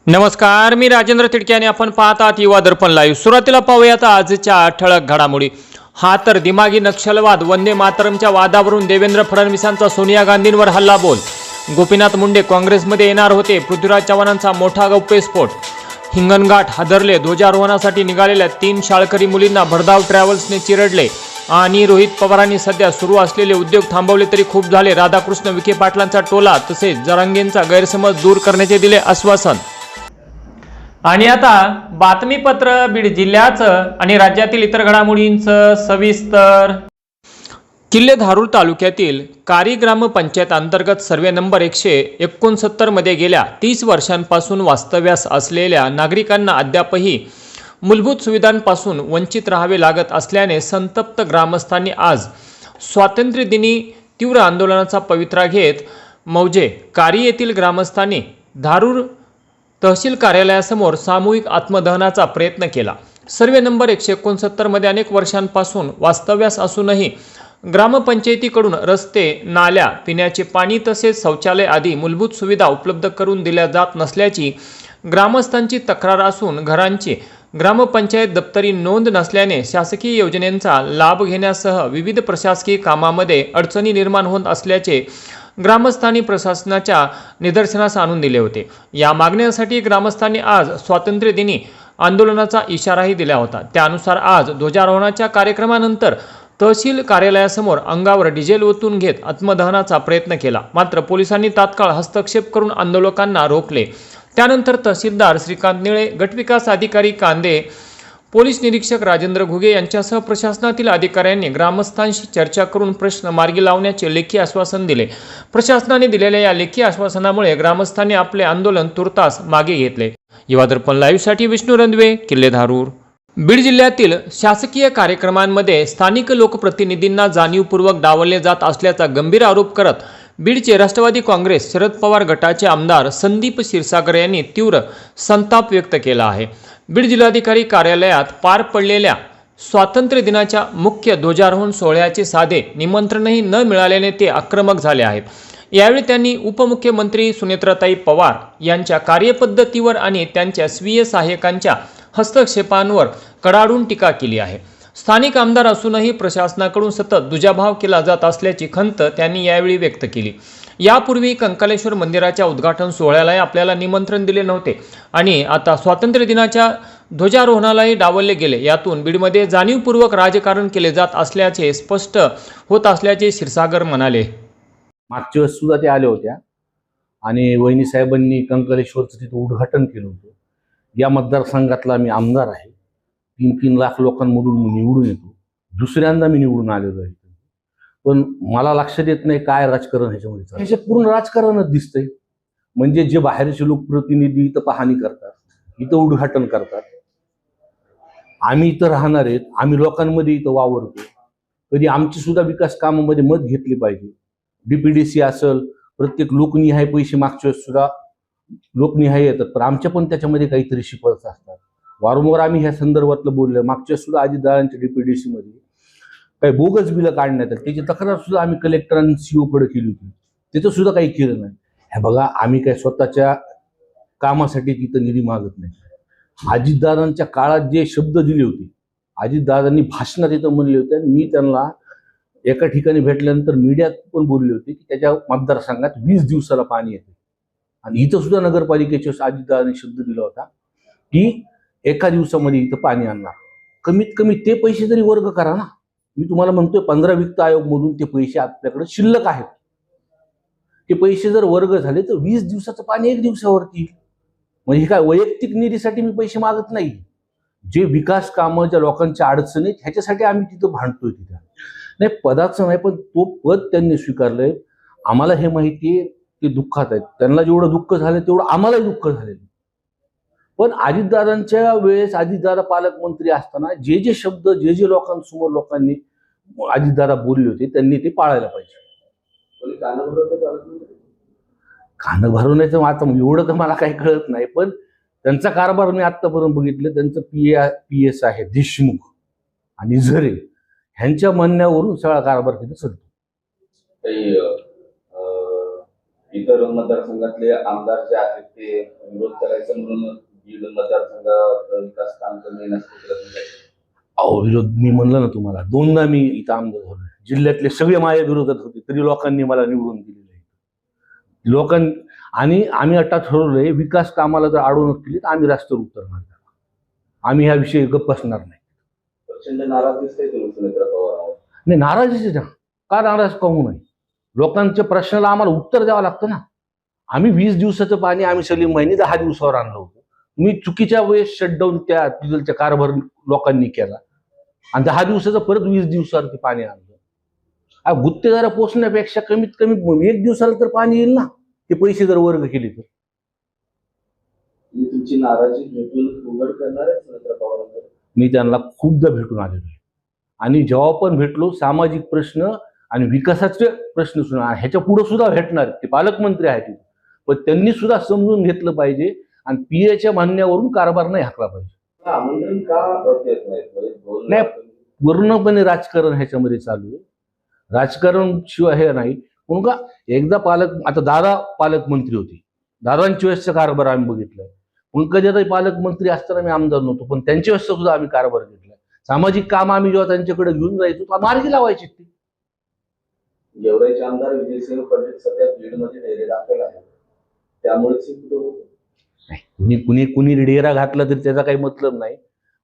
नमस्कार, मी राजेंद्र तिडके आणि आपण पाहत आहात युवा दर्पण लाईव्ह। सुरुवातीला पाहूयात आजच्या ठळक घडामोडी। हा तर दिमागी नक्षलवाद, वंदे मातरमच्या वादावरून देवेंद्र फडणवीसांचा सोनिया गांधींवर हल्लाबोल। गोपीनाथ मुंडे काँग्रेसमध्ये येणार होते, पृथ्वीराज चव्हाणांचा मोठा गौप्यस्फोट। हिंगणघाट हादरले, ध्वजारोहणासाठी निघालेल्या 3 शाळकरी मुलींना भरधाव ट्रॅव्हल्सने चिरडले। आणि रोहित पवारांनी सध्या सुरू असलेले उद्योग थांबवले तरी खूप झाले, राधाकृष्ण विखे पाटलांचा टोला। तसेच जरांगेंचा गैरसमज दूर करण्याचे दिले आश्वासन। आणि आता बातमीपत्र बीड जिल्ह्याचं आणि राज्यातील इतर घडामोडींचं सविस्तर। किल्ले धारूर तालुक्यातील कारी ग्रामपंचायत अंतर्गत सर्वे नंबर 169 मध्ये गेल्या 30 वर्षांपासून वास्तव्यास असलेल्या नागरिकांना अद्यापही मूलभूत सुविधांपासून वंचित राहावे लागत असल्याने संतप्त ग्रामस्थांनी आज स्वातंत्र्य दिनी तीव्र आंदोलनाचा पवित्रा घेत मौजे कारी येथील ग्रामस्थांनी धारूर तहसील कार्यालयासमोर सामूहिक आत्मदहनाचा प्रयत्न केला। सर्वे नंबर 169 मध्ये अनेक वर्षांपासून वास्तव्यास असूनही ग्रामपंचायतीकडून रस्ते, नाल्या, पिण्याचे पाणी तसेच शौचालय आदी मूलभूत सुविधा उपलब्ध करून दिल्या जात नसल्याची ग्रामस्थांची तक्रार असून घरांची ग्रामपंचायत दप्तरी नोंद नसल्याने शासकीय योजनेचा लाभ घेण्यासह विविध प्रशासकीय कामामध्ये अडचणी निर्माण होत असल्याचे ग्रामस्थांनी प्रशासनाच्या निदर्शनास आणून दिले होते। या मागण्यांसाठी ग्रामस्थांनी आज स्वातंत्र्य दिनी आंदोलनाचा इशाराही दिला होता। त्यानुसार आज ध्वजारोहणाच्या कार्यक्रमानंतर तहसील कार्यालयासमोर अंगावर डिझेल ओतून घेत आत्मदहनाचा प्रयत्न केला, मात्र पोलिसांनी तात्काळ हस्तक्षेप करून आंदोलकांना रोखले। त्यानंतर तहसीलदार श्रीकांत निळे, गटविकास अधिकारी कांदे, पोलीस निरीक्षक राजेंद्र घुगे यांच्यासह प्रशासनातील अधिकाऱ्यांनी ग्रामस्थांशी चर्चा करून प्रश्न मार्गी लावण्याचे लेखी आश्वासन दिले। प्रशासनाने दिलेल्या या लेखी आश्वासनामुळे ग्रामस्थांनी आपले आंदोलन तुर्तास मागे घेतले। युवा दर्पण लाईव्हसाठी विष्णू रंधवे, किल्ले धारूर। बीड जिल्ह्यातील शासकीय कार्यक्रमांमध्ये स्थानिक लोकप्रतिनिधींना जाणीवपूर्वक डावलले जात असल्याचा गंभीर आरोप करत बीडचे राष्ट्रवादी काँग्रेस शरद पवार गटाचे आमदार संदीप क्षीरसागर यांनी तीव्र संताप व्यक्त केला आहे। बीड जिल्हाधिकारी कार्यालयात पार पडलेल्या स्वातंत्र्य दिनाच्या मुख्य ध्वजारोहण सोहळ्याचे साधे निमंत्रणही न मिळाल्याने ते आक्रमक झाले आहेत। यावेळी त्यांनी उपमुख्यमंत्री सुनेत्राताई पवार यांच्या कार्यपद्धतीवर आणि त्यांच्या स्वीय सहाय्यकांच्या हस्तक्षेपांवर कडाडून टीका केली आहे। स्थानिक आमदार असूनही प्रशासनाकडून सतत दुजाभाव केला जात असल्याची खंत त्यांनी यावेळी व्यक्त केली। यापूर्वी कंकालेश्वर मंदिराच्या उद्घाटन सोहळ्यालाही आपल्याला निमंत्रण दिले नव्हते आणि आता स्वातंत्र्य दिनाच्या ध्वजारोहणालाही डावलले गेले। यातून बीडमध्ये जाणीवपूर्वक राजकारण केले जात असल्याचे स्पष्ट होत असल्याचे क्षीरसागर म्हणाले। मागच्या वेळेस सुद्धा ते आल्या होत्या आणि वहिनी साहेबांनी कंकालेश्वरचं तिथं उद्घाटन केलं होतं। या मतदारसंघातला मी आमदार आहे, 3-3 लाख लोकांमधून निवडून येतो, दुसऱ्यांदा मी निवडून आलेलो आहे। पण मला लक्षात येत नाही काय राजकारण ह्याच्यामध्ये ह्याच्यात पूर्ण राजकारणच दिसतंय। म्हणजे जे बाहेरचे लोकप्रतिनिधी इथं पाहणी करतात, इथं उद्घाटन करतात, आम्ही इथं राहणार आहेत, आम्ही लोकांमध्ये इथं वावरतो, कधी आमची सुद्धा विकास कामामध्ये मत घेतली पाहिजे। डीपीडीसी असेल, प्रत्येक लोकनिहाय पैसे मागच्या वेळेस सुद्धा लोकनिहाय येतात, पण आमच्या पण त्याच्यामध्ये काहीतरी शिफारस असतात। वारंवार आम्ही ह्या संदर्भातलं बोललो। मागच्या सुद्धा अजितदादांच्या डीपीडीसी मध्ये काही बोगस बिलं काढण्यात आली, त्याची तक्रार सुद्धा आम्ही कलेक्टर आणि सीओ कडे केली होती, त्याचं सुद्धा काही केलं नाही। हे बघा, आम्ही काय स्वतःच्या कामासाठी तिथं निधी मागत नाही। अजितदादांच्या काळात जे शब्द दिले होते, अजितदादांनी भाषणात इथं म्हणले होते, आणि मी त्यांना एका ठिकाणी भेटल्यानंतर मीडियात पण बोलले होते की त्याच्या मतदारसंघात 20 दिवसाला पाणी येते। आणि इथं सुद्धा नगरपालिकेच्या अजितदादांनी शब्द दिला होता की एका दिवसामध्ये इथं पाणी आणणार। कमीत कमी ते पैसे तरी वर्ग करा ना। मी तुम्हाला म्हणतोय 15 वित्त आयोग मधून ते पैसे आपल्याकडे शिल्लक आहेत, ते पैसे जर वर्ग झाले तर 20 दिवसाचं पाणी 1 दिवसावरती येईल। म्हणजे काय वैयक्तिक निधीसाठी मी पैसे मागत नाही, जे विकास कामं, ज्या लोकांच्या अडचणी आहेत ह्याच्यासाठी आम्ही तिथं भांडतोय। तिथं नाही पदाचं नाही, पण तो पद त्यांनी स्वीकारलंय। आम्हाला हे माहिती आहे ते दुःखात आहेत, त्यांना जेवढं दुःख झालं तेवढं आम्हालाही दुःख झालेलं। पण अजितदादांच्या वेळेस अजितदादा पालकमंत्री असताना जे जे शब्द जे लोकांसमोर लोकांनी अजितदादा बोलले होते त्यांनी ते पाळायला पाहिजे। खाणं भरवण्याचं आता एवढं तर मला काही कळत नाही, पण त्यांचा कारभार मी आतापर्यंत बघितलं। त्यांचं PS आहे देशमुख आणि झरे ह्यांच्या म्हणण्यावरून सगळा कारभार तिथे चालतो। इतर मतदारसंघातले आमदार जे आहेत ते विरोध करायचा म्हणून बीड मतदारसंघात विकास काम कमी नसते. अहो विरोध मी म्हणलं ना तुम्हाला, दोनदा मी इथं आमदार झालो. जिल्ह्यातले सगळे माझ्या विरोधात होते तरी लोकांनी मला निवडून दिलेलं आहे. आणि आम्ही आता ठरवलंय विकास कामाला जर अडवणूक केली तर आम्ही रस्त्यावर उतरणार. आम्ही ह्या विषयी गप्प बसणार नाही. प्रचंड नाराज दिसतंय तुम्ही सुनेत्रा पवार. नाही, नाराजीच आहे ना. का नाराज कहू नये? लोकांच्या प्रश्नाला आम्हाला उत्तर द्यावं लागतं ना. आम्ही 20 दिवसाचं पाणी आम्ही सलीम भाईंनी 10 दिवसावर आणलं होतं. तुम्ही चुकीच्या वेळेस शटडाऊन त्या तिथलच्या कारभार लोकांनी केला आणि 10 दिवसाचं परत 20 दिवसावर ते पाणी आणलं. गुत्तेदारा पोचण्यापेक्षा कमीत कमी 1 दिवसाला तर पाणी येईल ना, ते पैसे जर वर्ग केले तर. तुम्ही तुमची नाराजी भेटून उघड करणार आहे सुनेत्रा पवारांकडे? मी त्यांना खूपदा भेटून आलेलो आहे आणि जेव्हा पण भेटलो सामाजिक प्रश्न आणि विकासाचे प्रश्न सुद्धा ह्याच्या पुढे सुद्धा भेटणार. ते पालकमंत्री आहेत पण त्यांनी सुद्धा समजून घेतलं पाहिजे आणि पीएच्या म्हणण्यावरून कारभार नाही हाकला पाहिजे. आमंत्रण का देत नाहीत? नाही, पूर्णपणे राजकारण ह्याच्यामध्ये चालू आहे. राजकारण शिवाय हे नाही. म्हणून का एकदा आता दादा पालकमंत्री होते, दादांच्या वेळेसचा कारभार आम्ही बघितलाय. पंकजाताई पालकमंत्री असताना मी आमदार नव्हतो पण त्यांच्या वेळेस सुद्धा आम्ही कारभार घेतला. सामाजिक काम आम्ही जेव्हा त्यांच्याकडे घेऊन जायचो मार्गी लावायची. ती गेवराईचे आमदार विजयसिंह पंडित सध्या बीडमध्ये डेरे दाखल आहेत, त्यामुळे कुणी डेरा घातला तरी त्याचा काही मतलब नाही.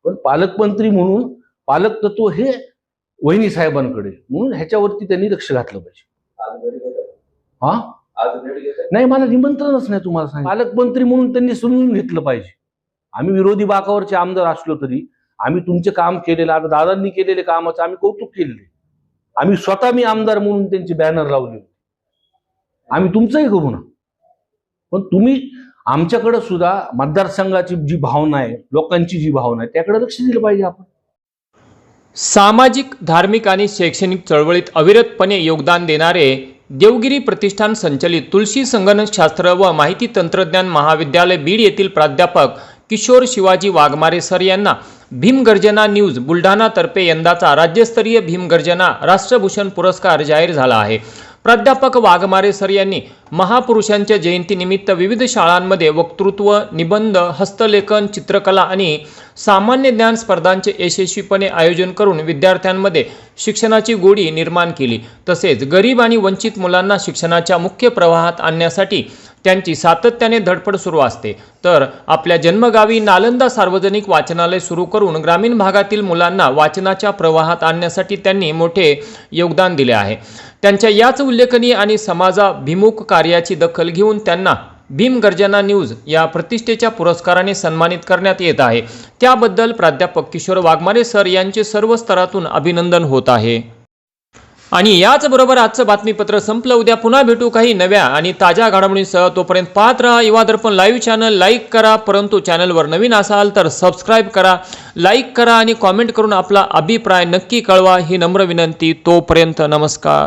पण पालकमंत्री म्हणून पालक तत्व हे वहिनी साहेबांकडे, म्हणून ह्याच्यावरती त्यांनी लक्ष घातलं पाहिजे. आज भेट घेत आहे. हा आज भेट घेत आहे. नाही, मला निमंत्रणच नाही. तुम्हाला सांग, पालकमंत्री म्हणून त्यांनी समजून घेतलं पाहिजे. आम्ही विरोधी बाकावरचे आमदार असलो तरी आम्ही तुमचे काम केलेलं, आता दादांनी केलेले कामाचं आम्ही कौतुक केलेले. आम्ही स्वतः मी आमदार म्हणून त्यांची बॅनर लावली. आम्ही तुमचंही करू ना, पण तुम्ही आमच्याकडे सुद्धा मतदारसंघाची जी भावना आहे, लोकांची जी भावना आहे त्याकडे लक्ष दिलं पाहिजे. आपण सामाजिक, धार्मिक आणि शैक्षणिक चळवळीत अविरतपणे योगदान देणारे देवगिरी प्रतिष्ठान संचलित तुलसी संगणकशास्त्र व माहिती तंत्रज्ञान महाविद्यालय बीड येथील प्राध्यापक किशोर शिवाजी वाघमारे सर यांना भीमगर्जना न्यूज बुलढाणातर्फे यंदाचा राज्यस्तरीय भीमगर्जना राष्ट्रभूषण पुरस्कार जाहीर झाला आहे. प्राध्यापक वाघमारे सर यांनी महापुरुषांच्या जयंतीनिमित्त विविध शाळांमध्ये वक्तृत्व, निबंध, हस्तलेखन, चित्रकला आणि सामान्य ज्ञान स्पर्धांचे यशस्वीपणे आयोजन करून विद्यार्थ्यांमध्ये शिक्षणाची गोडी निर्माण केली. तसेच गरीब आणि वंचित मुलांना शिक्षणाच्या मुख्य प्रवाहात आणण्यासाठी त्यांची सातत्याने धडपड सुरू असते. तर आपल्या जन्मगावी नालंदा सार्वजनिक वाचनालय सुरू करून ग्रामीण भागातील मुलांना वाचनाच्या प्रवाहात आणण्यासाठी त्यांनी मोठे योगदान दिले आहे. त्यांच्या याच उल्लेखनीय आणि समाजाभिमुख कार्याची दखल घेऊन त्यांना भीमगर्जना न्यूज या प्रतिष्ठेच्या पुरस्काराने सन्मानित करण्यात येत आहे. त्याबद्दल प्राध्यापक किशोर वाघमारे सर यांचे सर्व स्तरातून अभिनंदन होत आहे. आणि याचबरोबर आजचं बातमीपत्र संपलं. उद्या पुन्हा भेटू काही नव्या आणि ताज्या घडामोडींसह. तोपर्यंत पाहत राहा युवा दर्पण लाईव्ह चॅनल. लाईक करा, परंतु चॅनलवर नवीन असाल तर सबस्क्राईब करा, लाईक करा आणि कॉमेंट करून आपला अभिप्राय नक्की कळवा ही नम्र विनंती. तोपर्यंत नमस्कार.